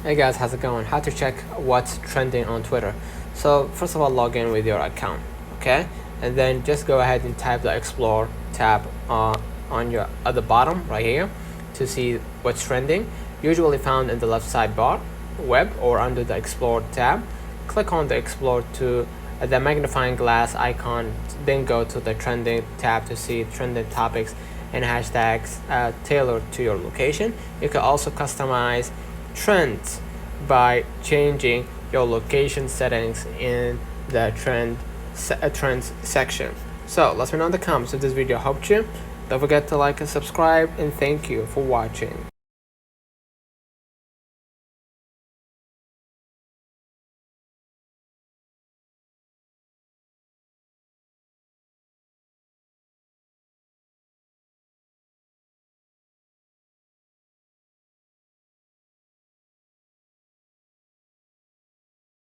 Hey guys, how's it going? How to check what's trending on Twitter. So first of all, log in with your account, okay? And then just go ahead and type the Explore tab on your at the bottom right here to see what's trending. Usually found in the left sidebar, web, or under the Explore tab. Click on the Explore to the magnifying glass icon, then go to the Trending tab to see trending topics and hashtags tailored to your location. You can also customize trends by changing your location settings in the trends section. So let me know in the comments if this video helped you. Don't forget to like and subscribe, and thank you for watching.